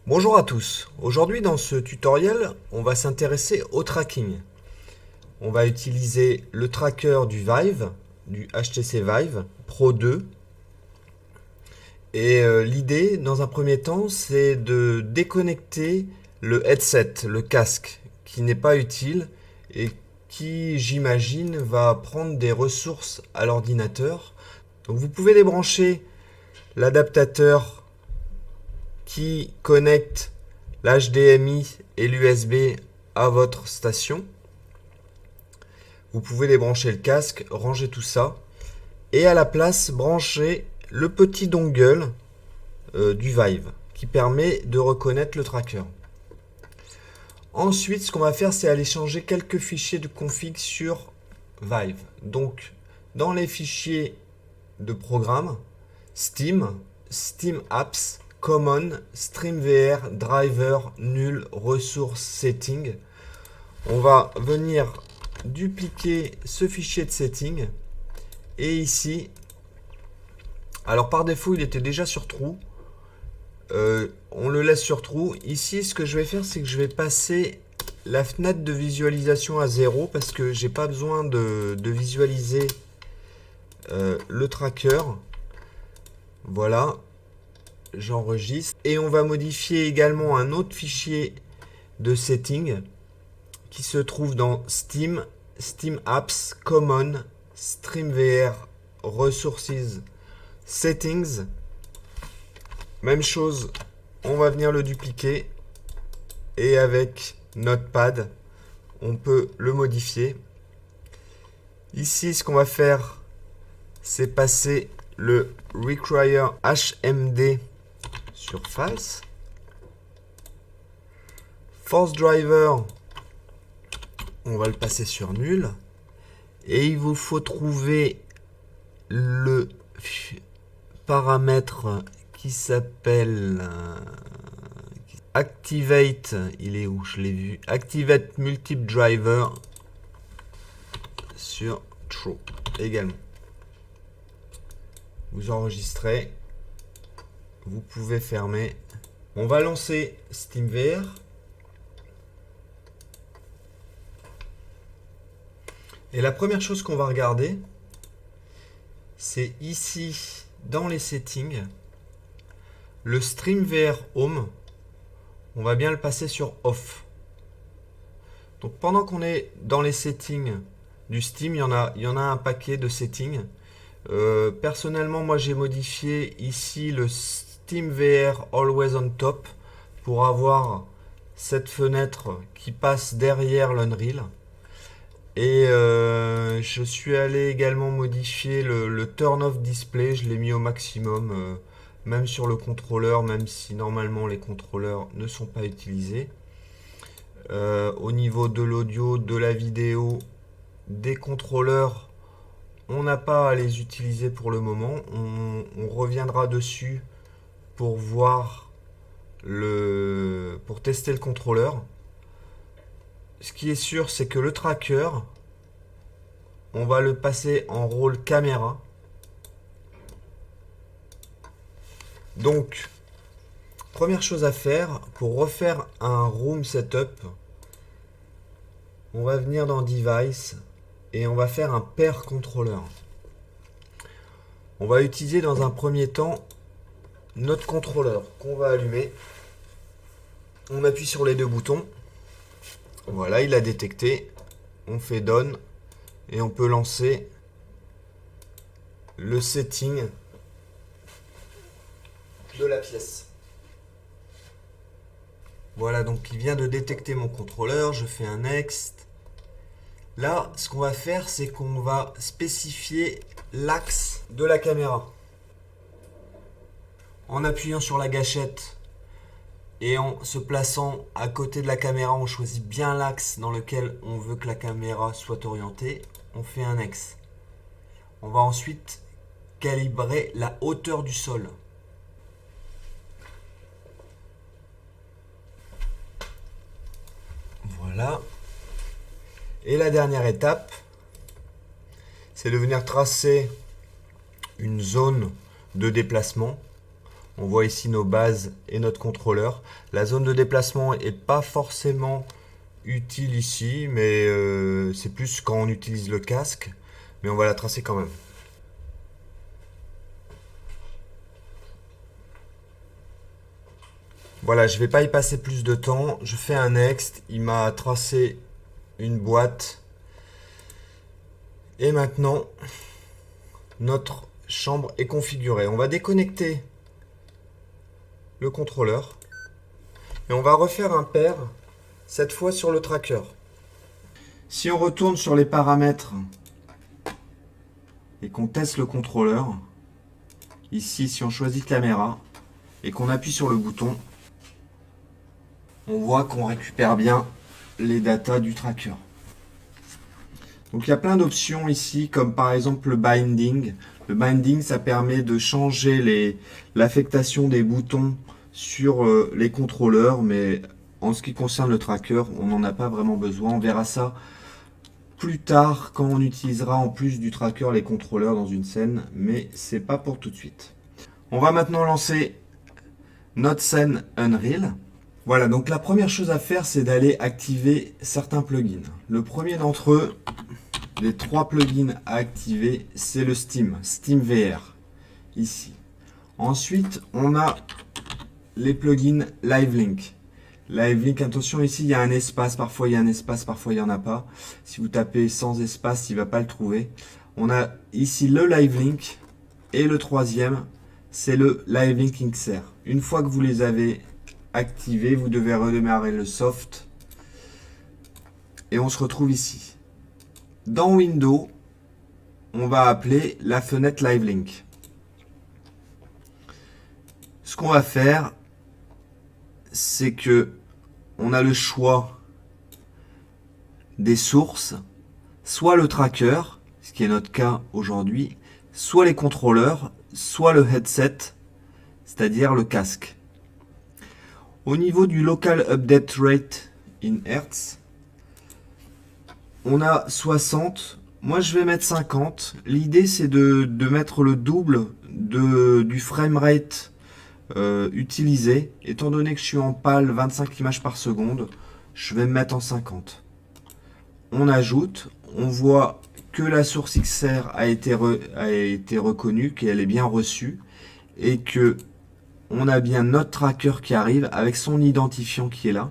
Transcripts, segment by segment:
Bonjour à tous. Aujourd'hui dans ce tutoriel, on va s'intéresser au tracking. On va utiliser le tracker du Vive, du HTC Vive Pro 2. Et l'idée, dans un premier temps, c'est de déconnecter le headset, le casque, qui n'est pas utile et qui, j'imagine, va prendre des ressources à l'ordinateur. Donc vous pouvez débrancher l'adaptateur qui connecte l'HDMI et l'USB à votre station. Vous pouvez débrancher le casque, ranger tout ça et à la place brancher le petit dongle du Vive qui permet de reconnaître le tracker. Ensuite, ce qu'on va faire, c'est aller changer quelques fichiers de config sur Vive. Donc, dans les fichiers de programme, Steam, Steam Apps, Common, StreamVR, Driver, Null, Ressources, Setting. On va venir dupliquer ce fichier de setting. Et ici, alors par défaut, il était déjà sur true. On le laisse sur true. Ici, ce que je vais faire, c'est que je vais passer la fenêtre de visualisation à 0 parce que j'ai pas besoin de visualiser le tracker. Voilà, j'enregistre. Et on va modifier également un autre fichier de setting qui se trouve dans Steam, Steam Apps, Common, StreamVR, Resources, Settings. Même chose, on va venir le dupliquer et avec Notepad, on peut le modifier. Ici, ce qu'on va faire, c'est passer le require HMD sur false. Force driver, on va le passer sur nul. Et il vous faut trouver le paramètre qui s'appelle Activate. Il est où? Je l'ai vu. Activate Multiple Driver sur True également. Vous enregistrez. Vous pouvez fermer. On va lancer SteamVR. Et la première chose qu'on va regarder, c'est ici dans les settings, le StreamVR Home, on va bien le passer sur Off. Donc pendant qu'on est dans les settings du Steam, il y en a un paquet de settings. Personnellement, moi j'ai modifié ici le SteamVR Always on Top pour avoir cette fenêtre qui passe derrière l'Unreal. Et je suis allé également modifier le turn off display, je l'ai mis au maximum, même sur le contrôleur, même si normalement les contrôleurs ne sont pas utilisés. Au niveau de l'audio, de la vidéo, des contrôleurs, on n'a pas à les utiliser pour le moment. On reviendra dessus pour voir pour tester le contrôleur. Ce qui est sûr, c'est que le tracker, on va le passer en rôle caméra. Donc, première chose à faire, pour refaire un room setup, on va venir dans Device et on va faire un pair controller. On va utiliser dans un premier temps notre contrôleur qu'on va allumer. On appuie sur les deux boutons. Voilà, il a détecté. On fait Done et on peut lancer le setting de la pièce. Voilà, donc il vient de détecter mon contrôleur. Je fais un Next. Là, ce qu'on va faire, c'est qu'on va spécifier l'axe de la caméra. En appuyant sur la gâchette et en se plaçant à côté de la caméra, on choisit bien l'axe dans lequel on veut que la caméra soit orientée. On fait un X. On va ensuite calibrer la hauteur du sol. Voilà. Et la dernière étape, c'est de venir tracer une zone de déplacement On voit ici nos bases et notre contrôleur. La zone de déplacement n'est pas forcément utile ici, mais c'est plus quand on utilise le casque. Mais on va la tracer quand même. Voilà, je ne vais pas y passer plus de temps. Je fais un next. Il m'a tracé une boîte. Et maintenant, notre chambre est configurée. On va déconnecter le contrôleur. Et on va refaire un pair, cette fois sur le tracker. Si on retourne sur les paramètres et qu'on teste le contrôleur, ici, si on choisit caméra et qu'on appuie sur le bouton, on voit qu'on récupère bien les datas du tracker. Donc il y a plein d'options ici, comme par exemple le binding. Le binding, ça permet de changer l'affectation des boutons sur les contrôleurs, mais en ce qui concerne le tracker, on n'en a pas vraiment besoin. On verra ça plus tard quand on utilisera en plus du tracker les contrôleurs dans une scène, mais c'est pas pour tout de suite. On va maintenant lancer notre scène Unreal. Voilà, donc la première chose à faire, c'est d'aller activer certains plugins. Le premier d'entre eux, les 3 plugins à activer, c'est le Steam VR, ici. Ensuite, on a les plugins LiveLink. LiveLink, attention, ici, il y a un espace. Parfois, il y a un espace, parfois, il n'y en a pas. Si vous tapez sans espace, il ne va pas le trouver. On a ici le LiveLink. Et le troisième, c'est le LiveLink XR. Une fois que vous les avez activés, vous devez redémarrer le soft. Et on se retrouve ici. Dans Windows, on va appeler la fenêtre LiveLink. Ce qu'on va faire, c'est que on a le choix des sources, soit le tracker, ce qui est notre cas aujourd'hui, soit les contrôleurs, soit le headset, c'est-à-dire le casque. Au niveau du local update rate in Hertz, on a 60. Moi, je vais mettre 50. L'idée, c'est de mettre le double du framerate utilisé. Étant donné que je suis en PAL 25 images par seconde, je vais me mettre en 50. On ajoute. On voit que la source XR a été reconnue, qu'elle est bien reçue et que on a bien notre tracker qui arrive avec son identifiant qui est là.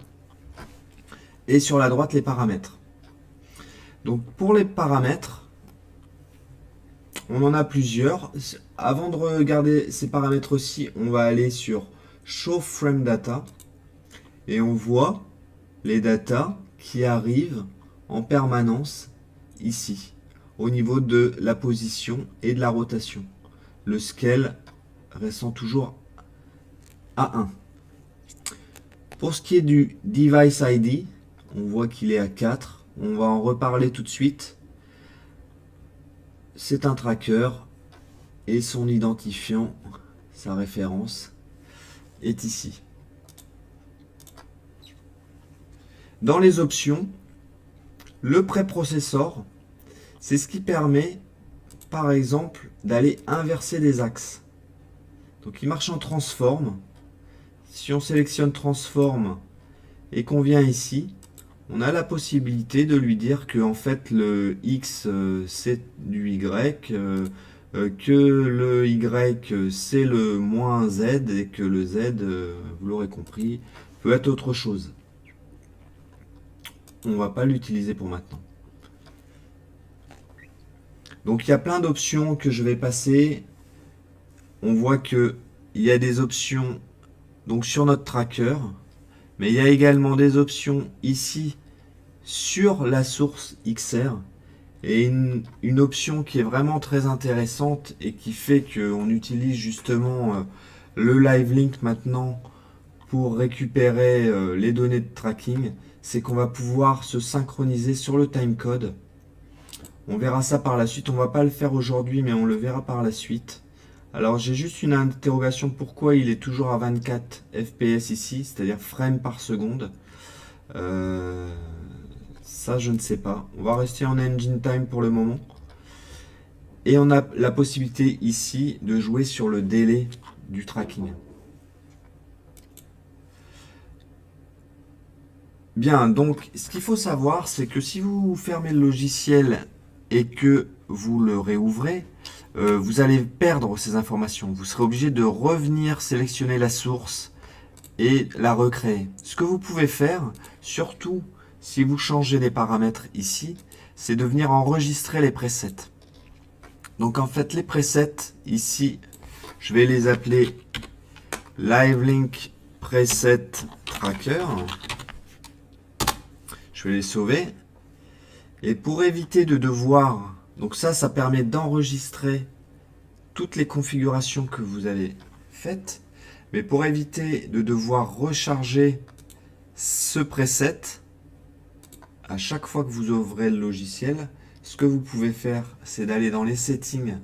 Et sur la droite, les paramètres. Donc pour les paramètres, on en a plusieurs. Avant de regarder ces paramètres aussi, on va aller sur Show Frame Data et on voit les datas qui arrivent en permanence ici, au niveau de la position et de la rotation. Le scale restant toujours à 1. Pour ce qui est du Device ID, on voit qu'il est à 4. On va en reparler tout de suite. C'est un tracker et son identifiant, sa référence, est ici. Dans les options, le préprocesseur, c'est ce qui permet, par exemple, d'aller inverser des axes. Donc il marche en transform. Si on sélectionne transform et qu'on vient ici, on a la possibilité de lui dire que en fait le X c'est du Y, que le Y c'est le moins Z et que le Z, vous l'aurez compris, peut être autre chose. On va pas l'utiliser pour maintenant. Donc il y a plein d'options que je vais passer. On voit que il y a des options donc sur notre tracker, mais il y a également des options ici sur la source XR et une option qui est vraiment très intéressante et qui fait qu'on utilise justement le LiveLink maintenant pour récupérer les données de tracking, c'est qu'on va pouvoir se synchroniser sur le timecode. On verra ça par la suite, on va pas le faire aujourd'hui mais on le verra par la suite. Alors j'ai juste une interrogation, pourquoi il est toujours à 24 fps ici, c'est-à-dire frames par seconde. Ça je ne sais pas. On va rester en engine time pour le moment. Et on a la possibilité ici de jouer sur le délai du tracking. Bien, donc ce qu'il faut savoir, c'est que si vous fermez le logiciel et que vous le réouvrez, vous allez perdre ces informations. Vous serez obligé de revenir sélectionner la source et la recréer. Ce que vous pouvez faire, surtout si vous changez les paramètres ici, c'est de venir enregistrer les presets. Donc en fait, les presets, ici, je vais les appeler LiveLink Preset Tracker. Je vais les sauver. Et pour éviter de devoir... Donc ça permet d'enregistrer toutes les configurations que vous avez faites. Mais pour éviter de devoir recharger ce preset, à chaque fois que vous ouvrez le logiciel, ce que vous pouvez faire, c'est d'aller dans les settings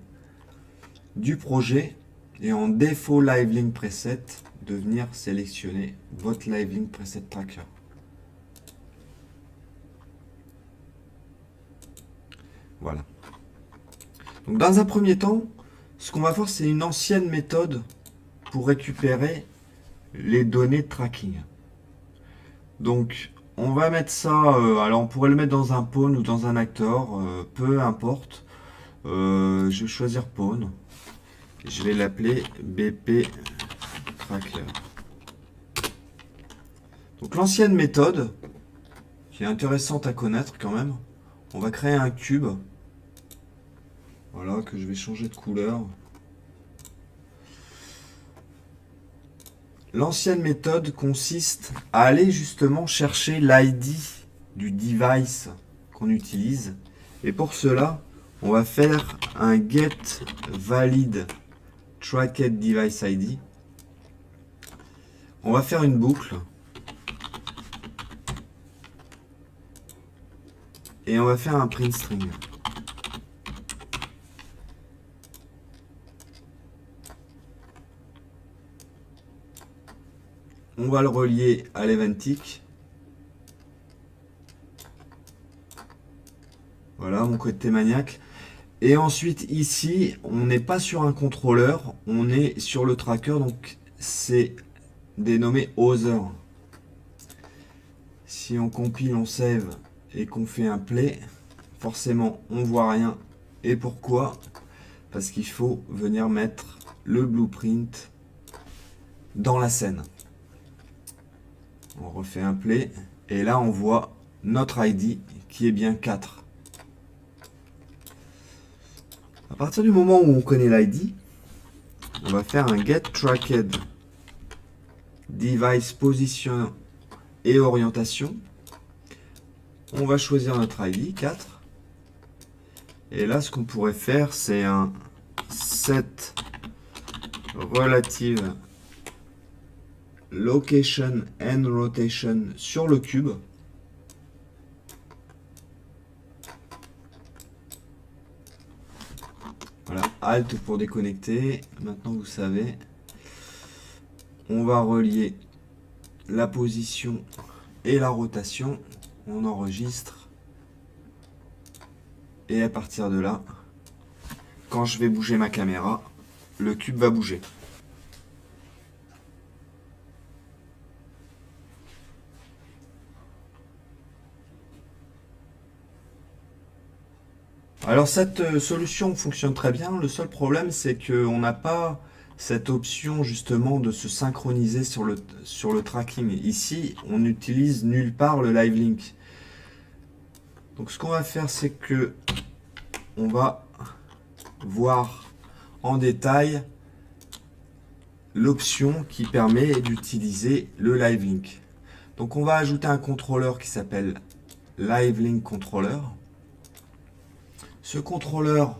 du projet et en défaut LiveLink Preset, de venir sélectionner votre LiveLink Preset Tracker. Voilà. Donc dans un premier temps, ce qu'on va faire, c'est une ancienne méthode pour récupérer les données de tracking. Donc on va mettre ça, alors on pourrait le mettre dans un pawn ou dans un acteur, peu importe. Je vais choisir pawn. Je vais l'appeler BP Tracker. Donc l'ancienne méthode, qui est intéressante à connaître quand même, on va créer un cube. Voilà, que je vais changer de couleur. L'ancienne méthode consiste à aller justement chercher l'ID du device qu'on utilise. Et pour cela, on va faire un get valid tracked device ID. On va faire une boucle. Et on va faire un print string. On va le relier à l'Eventic. Voilà, mon côté maniaque. Et ensuite, ici, on n'est pas sur un contrôleur, on est sur le tracker, donc c'est dénommé Other. Si on compile, on save et qu'on fait un play, forcément, on voit rien. Et pourquoi? Parce qu'il faut venir mettre le blueprint dans la scène. On refait un play, et là, on voit notre ID qui est bien 4. À partir du moment où on connaît l'ID, on va faire un get tracked device position et orientation. On va choisir notre ID 4. Et là, ce qu'on pourrait faire, c'est un set relative location and rotation sur le cube. Voilà, Alt pour déconnecter. Maintenant, vous savez. On va relier la position et la rotation. On enregistre. Et à partir de là, quand je vais bouger ma caméra, le cube va bouger. Alors cette solution fonctionne très bien. Le seul problème, c'est qu'on n'a pas cette option justement de se synchroniser sur le tracking. Ici, on n'utilise nulle part le live link. Donc ce qu'on va faire, c'est que on va voir en détail l'option qui permet d'utiliser le live link. Donc on va ajouter un contrôleur qui s'appelle live link controller. Ce contrôleur,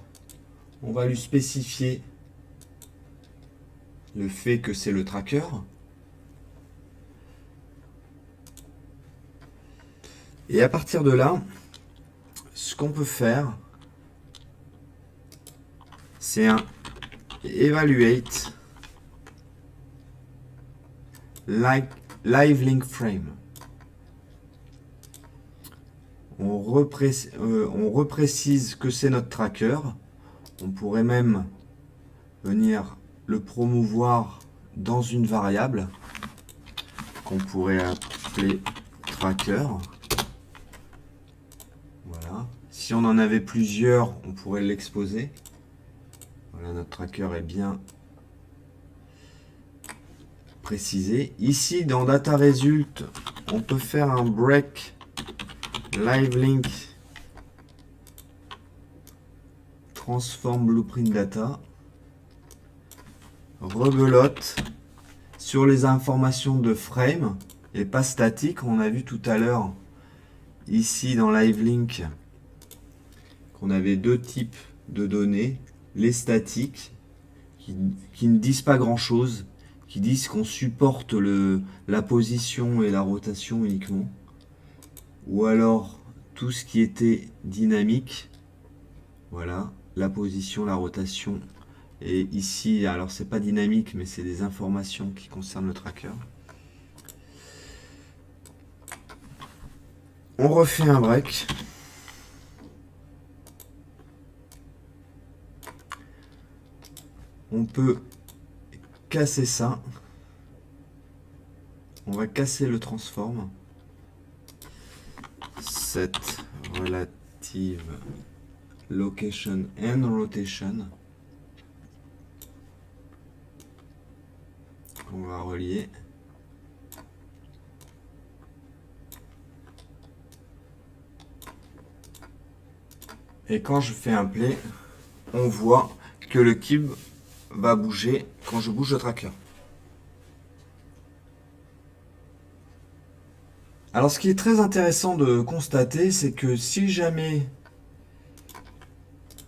on va lui spécifier le fait que c'est le tracker. Et à partir de là, ce qu'on peut faire, c'est un evaluate live link frame. On reprécise que c'est notre tracker. On pourrait même venir le promouvoir dans une variable qu'on pourrait appeler tracker. Voilà. Si on en avait plusieurs, on pourrait l'exposer. Voilà, notre tracker est bien précisé. Ici, dans Data Result, on peut faire un break live link transform blueprint data. Rebelote sur les informations de frame et pas statique. On a vu tout à l'heure ici dans live link qu'on avait deux types de données, les statiques qui ne disent pas grand chose, qui disent qu'on supporte la position et la rotation uniquement, ou alors tout ce qui était dynamique, voilà, la position, la rotation, et ici, alors c'est pas dynamique, mais c'est des informations qui concernent le tracker. On refait un break. On peut casser ça. On va casser le transform. Set relative location and rotation. On va relier. Et quand je fais un play, on voit que le cube va bouger quand je bouge le tracker. Alors ce qui est très intéressant de constater, c'est que si jamais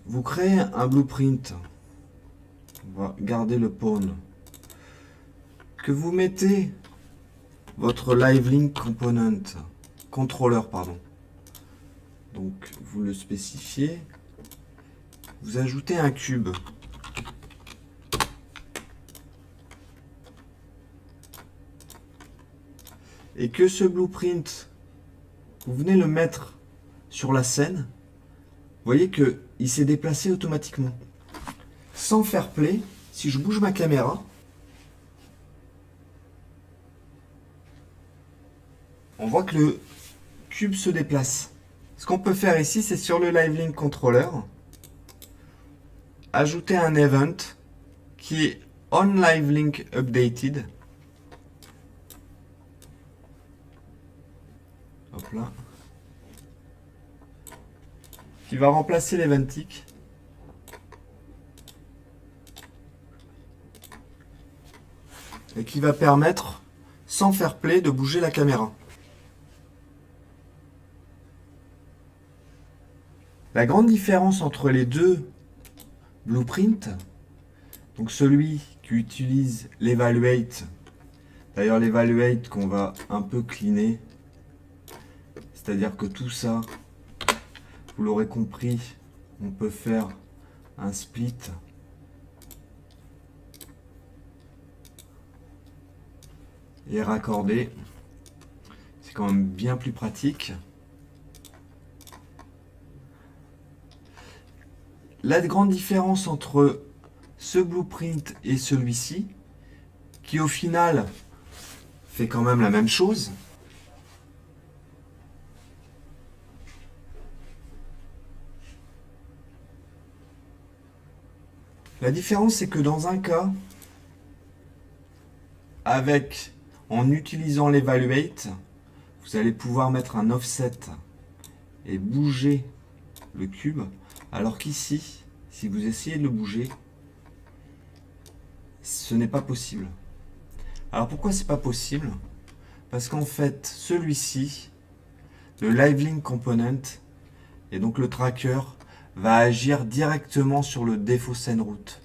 vous créez un blueprint, on va garder le pawn, que vous mettez votre live link component, controller, pardon. Donc vous le spécifiez, vous ajoutez un cube. Et que ce blueprint, vous venez le mettre sur la scène, vous voyez qu'il s'est déplacé automatiquement. Sans faire play, si je bouge ma caméra, on voit que le cube se déplace. Ce qu'on peut faire ici, c'est sur le Live Link Controller, ajouter un event qui est onLiveLinkUpdated. Hop là. Qui va remplacer l'event tick. Et qui va permettre, sans faire play, de bouger la caméra. La grande différence entre les deux blueprints, donc celui qui utilise l'evaluate, d'ailleurs l'evaluate qu'on va un peu cleaner, c'est-à-dire que tout ça, vous l'aurez compris, on peut faire un split et raccorder. C'est quand même bien plus pratique. La grande différence entre ce blueprint et celui-ci, qui au final fait quand même la même chose, la différence c'est que dans un cas, en utilisant l'evaluate, vous allez pouvoir mettre un offset et bouger le cube, alors qu'ici, si vous essayez de le bouger, ce n'est pas possible. Alors pourquoi c'est pas possible? Parce qu'en fait, celui-ci, le Live Link Component, et donc le tracker, va agir directement sur le défaut scène route.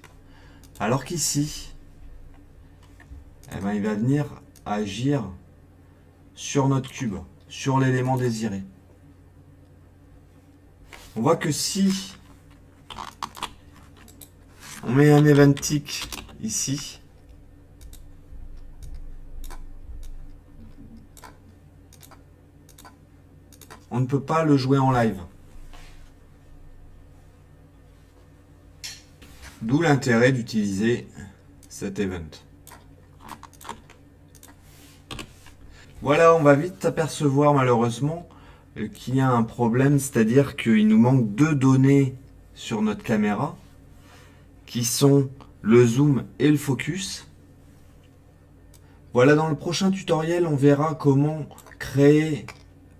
Alors qu'ici, eh ben, il va venir agir sur notre cube, sur l'élément désiré. On voit que si on met un event tick ici, on ne peut pas le jouer en live. D'où l'intérêt d'utiliser cet event. Voilà, on va vite s'apercevoir malheureusement qu'il y a un problème, c'est-à-dire qu'il nous manque deux données sur notre caméra, qui sont le zoom et le focus. Voilà, dans le prochain tutoriel, on verra comment créer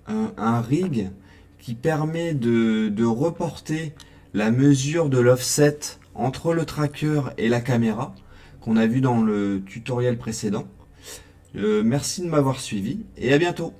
un rig qui permet de reporter la mesure de l'offset entre le tracker et la caméra, qu'on a vu dans le tutoriel précédent. Merci de m'avoir suivi et à bientôt.